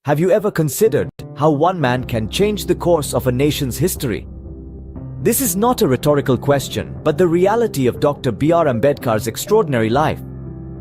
Have you ever considered how one man can change the course of a nation's history? This is not a rhetorical question, but the reality of Dr. B.R. Ambedkar's extraordinary life.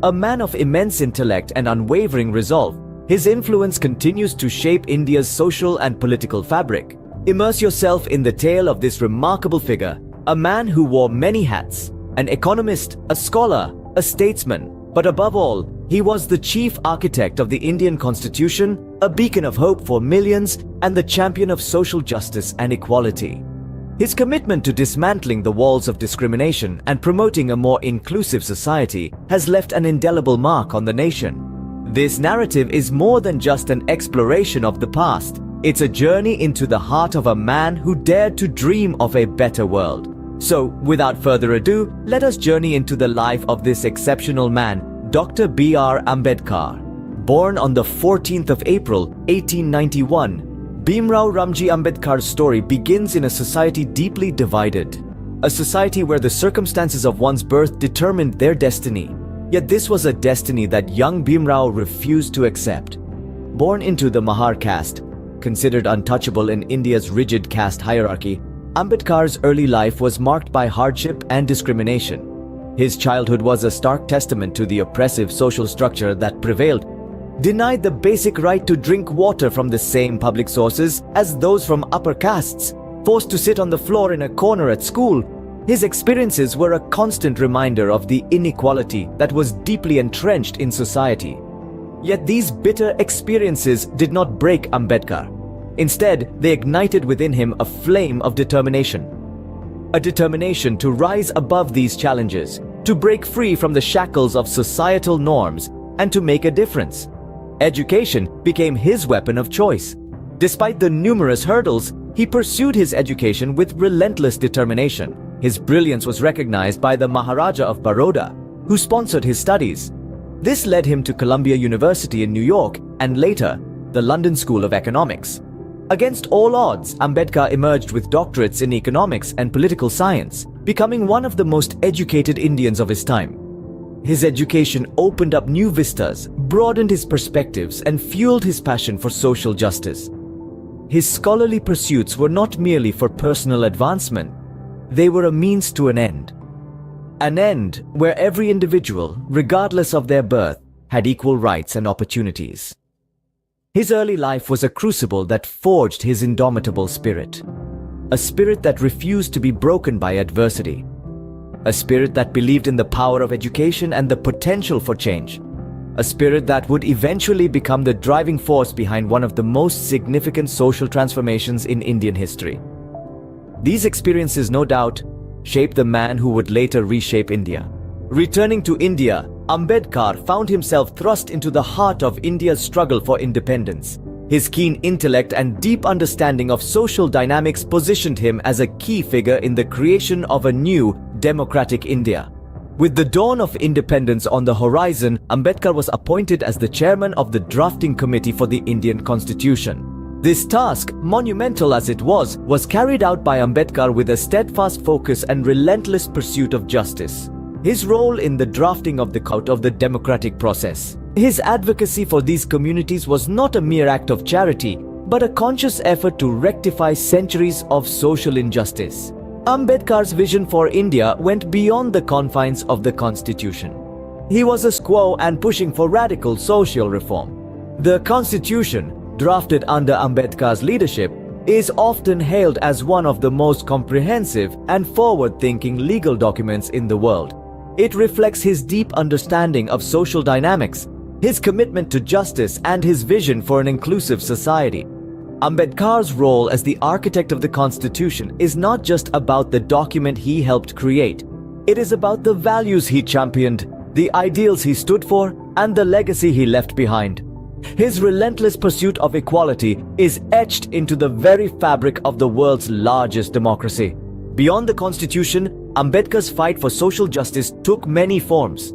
A man of immense intellect and unwavering resolve, his influence continues to shape India's social and political fabric. Immerse yourself in the tale of this remarkable figure, a man who wore many hats, an economist, a scholar, a statesman, but above all, he was the chief architect of the Indian Constitution, a beacon of hope for millions, and the champion of social justice and equality. His commitment to dismantling the walls of discrimination and promoting a more inclusive society has left an indelible mark on the nation. This narrative is more than just an exploration of the past. It's a journey into the heart of a man who dared to dream of a better world. So, without further ado, let us journey into the life of this exceptional man, Dr. B.R. Ambedkar. Born on the 14th of April, 1891, Bhimrao Ramji Ambedkar's story begins in a society deeply divided. A society where the circumstances of one's birth determined their destiny. Yet this was a destiny that young Bhimrao refused to accept. Born into the Mahar caste, considered untouchable in India's rigid caste hierarchy, Ambedkar's early life was marked by hardship and discrimination. His childhood was a stark testament to the oppressive social structure that prevailed. Denied the basic right to drink water from the same public sources as those from upper castes, forced to sit on the floor in a corner at school, his experiences were a constant reminder of the inequality that was deeply entrenched in society. Yet these bitter experiences did not break Ambedkar. Instead, they ignited within him a flame of determination. A determination to rise above these challenges, to break free from the shackles of societal norms, and to make a difference. Education became his weapon of choice. Despite the numerous hurdles, he pursued his education with relentless determination. His brilliance was recognized by the Maharaja of Baroda, who sponsored his studies. This led him to Columbia University in New York and later, the London School of Economics. Against all odds, Ambedkar emerged with doctorates in economics and political science, becoming one of the most educated Indians of his time. His education opened up new vistas, broadened his perspectives, and fueled his passion for social justice. His scholarly pursuits were not merely for personal advancement, they were a means to an end. An end where every individual, regardless of their birth, had equal rights and opportunities. His early life was a crucible that forged his indomitable spirit. A spirit that refused to be broken by adversity. A spirit that believed in the power of education and the potential for change. A spirit that would eventually become the driving force behind one of the most significant social transformations in Indian history. These experiences, no doubt, shaped the man who would later reshape India. Returning to India, Ambedkar found himself thrust into the heart of India's struggle for independence. His keen intellect and deep understanding of social dynamics positioned him as a key figure in the creation of a new, democratic India. With the dawn of independence on the horizon, Ambedkar was appointed as the chairman of the drafting committee for the Indian Constitution. This task, monumental as it was carried out by Ambedkar with a steadfast focus and relentless pursuit of justice. His role in the drafting of the democratic process. His advocacy for these communities was not a mere act of charity, but a conscious effort to rectify centuries of social injustice. Ambedkar's vision for India went beyond the confines of the Constitution. He was a squaw and pushing for radical social reform. The Constitution, drafted under Ambedkar's leadership, is often hailed as one of the most comprehensive and forward-thinking legal documents in the world. It reflects his deep understanding of social dynamics, his commitment to justice, and his vision for an inclusive society. Ambedkar's role as the architect of the Constitution is not just about the document he helped create. It is about the values he championed, the ideals he stood for, and the legacy he left behind. His relentless pursuit of equality is etched into the very fabric of the world's largest democracy. Beyond the Constitution, Ambedkar's fight for social justice took many forms.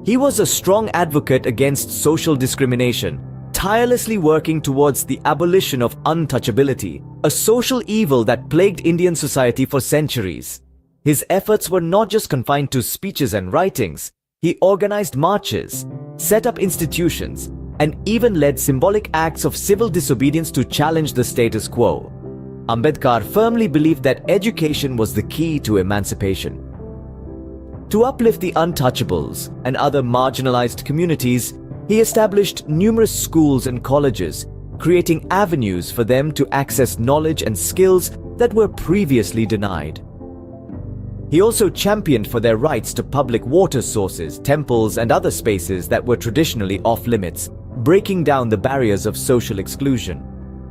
He was a strong advocate against social discrimination, tirelessly working towards the abolition of untouchability, a social evil that plagued Indian society for centuries. His efforts were not just confined to speeches and writings. He organized marches, set up institutions, and even led symbolic acts of civil disobedience to challenge the status quo. Ambedkar firmly believed that education was the key to emancipation. To uplift the untouchables and other marginalized communities, he established numerous schools and colleges, creating avenues for them to access knowledge and skills that were previously denied. He also championed for their rights to public water sources, temples, and other spaces that were traditionally off-limits, breaking down the barriers of social exclusion.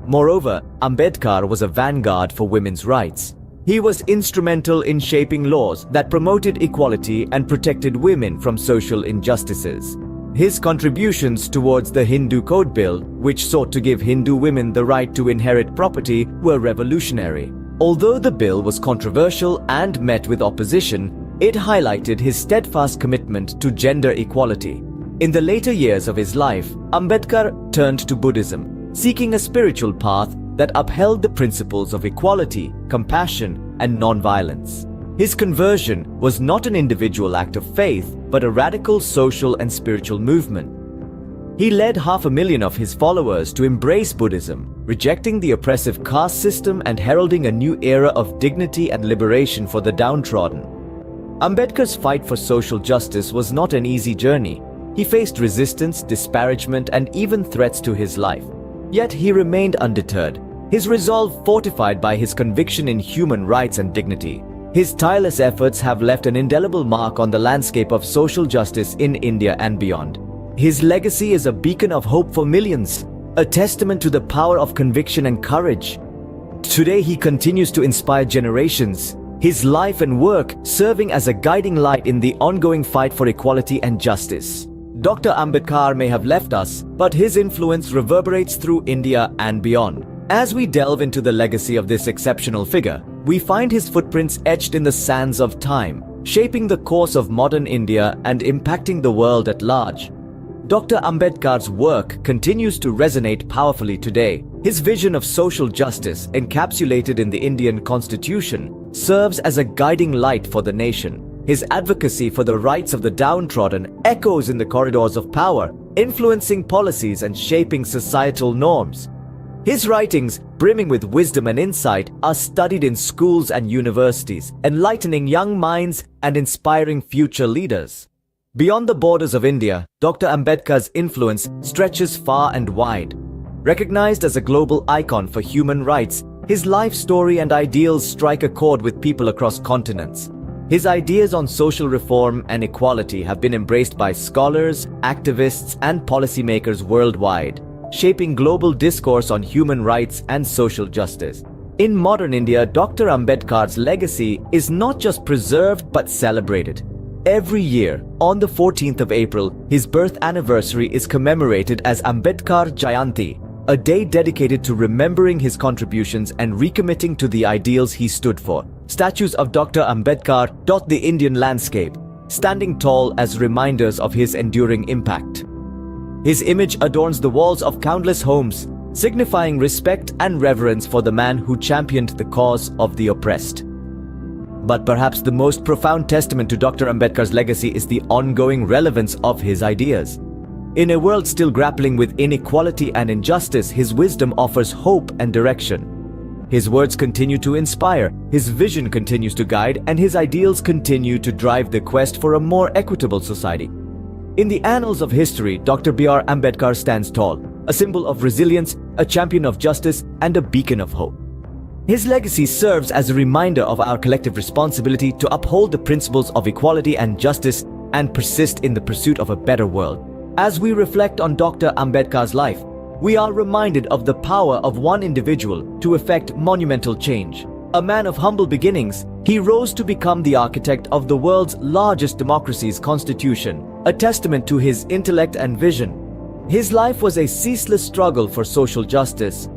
Moreover, Ambedkar was a vanguard for women's rights. He was instrumental in shaping laws that promoted equality and protected women from social injustices. His contributions towards the Hindu Code Bill, which sought to give Hindu women the right to inherit property, were revolutionary. Although the bill was controversial and met with opposition, it highlighted his steadfast commitment to gender equality. In the later years of his life, Ambedkar turned to Buddhism, seeking a spiritual path that upheld the principles of equality, compassion, and non-violence. His conversion was not an individual act of faith, but a radical social and spiritual movement. He led 500,000 of his followers to embrace Buddhism, rejecting the oppressive caste system and heralding a new era of dignity and liberation for the downtrodden. Ambedkar's fight for social justice was not an easy journey. He faced resistance, disparagement, and even threats to his life. Yet he remained undeterred, his resolve fortified by his conviction in human rights and dignity. His tireless efforts have left an indelible mark on the landscape of social justice in India and beyond. His legacy is a beacon of hope for millions, a testament to the power of conviction and courage. Today he continues to inspire generations, his life and work serving as a guiding light in the ongoing fight for equality and justice. Dr. Ambedkar may have left us, but his influence reverberates through India and beyond. As we delve into the legacy of this exceptional figure, we find his footprints etched in the sands of time, shaping the course of modern India and impacting the world at large. Dr. Ambedkar's work continues to resonate powerfully today. His vision of social justice, encapsulated in the Indian Constitution, serves as a guiding light for the nation. His advocacy for the rights of the downtrodden echoes in the corridors of power, influencing policies and shaping societal norms. His writings, brimming with wisdom and insight, are studied in schools and universities, enlightening young minds and inspiring future leaders. Beyond the borders of India, Dr. Ambedkar's influence stretches far and wide. Recognized as a global icon for human rights, his life story and ideals strike a chord with people across continents. His ideas on social reform and equality have been embraced by scholars, activists, and policymakers worldwide, shaping global discourse on human rights and social justice. In modern India, Dr. Ambedkar's legacy is not just preserved but celebrated. Every year, on the 14th of April, his birth anniversary is commemorated as Ambedkar Jayanti, a day dedicated to remembering his contributions and recommitting to the ideals he stood for. Statues of Dr. Ambedkar dot the Indian landscape, standing tall as reminders of his enduring impact. His image adorns the walls of countless homes, signifying respect and reverence for the man who championed the cause of the oppressed. But perhaps the most profound testament to Dr. Ambedkar's legacy is the ongoing relevance of his ideas. In a world still grappling with inequality and injustice, his wisdom offers hope and direction. His words continue to inspire, his vision continues to guide, and his ideals continue to drive the quest for a more equitable society. In the annals of history, Dr. B.R. Ambedkar stands tall, a symbol of resilience, a champion of justice, and a beacon of hope. His legacy serves as a reminder of our collective responsibility to uphold the principles of equality and justice and persist in the pursuit of a better world. As we reflect on Dr. Ambedkar's life, we are reminded of the power of one individual to effect monumental change. A man of humble beginnings, he rose to become the architect of the world's largest democracy's constitution, a testament to his intellect and vision. His life was a ceaseless struggle for social justice,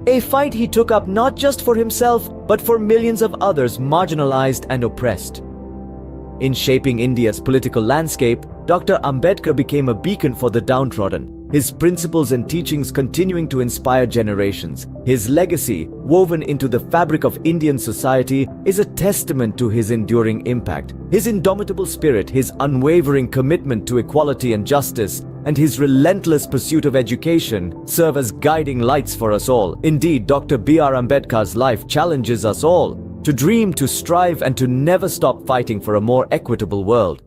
a fight he took up not just for himself, but for millions of others marginalized and oppressed. In shaping India's political landscape, Dr. Ambedkar became a beacon for the downtrodden, his principles and teachings continuing to inspire generations. His legacy, woven into the fabric of Indian society, is a testament to his enduring impact. His indomitable spirit, his unwavering commitment to equality and justice, and his relentless pursuit of education serve as guiding lights for us all. Indeed, Dr. B.R. Ambedkar's life challenges us all to dream, to strive, and to never stop fighting for a more equitable world.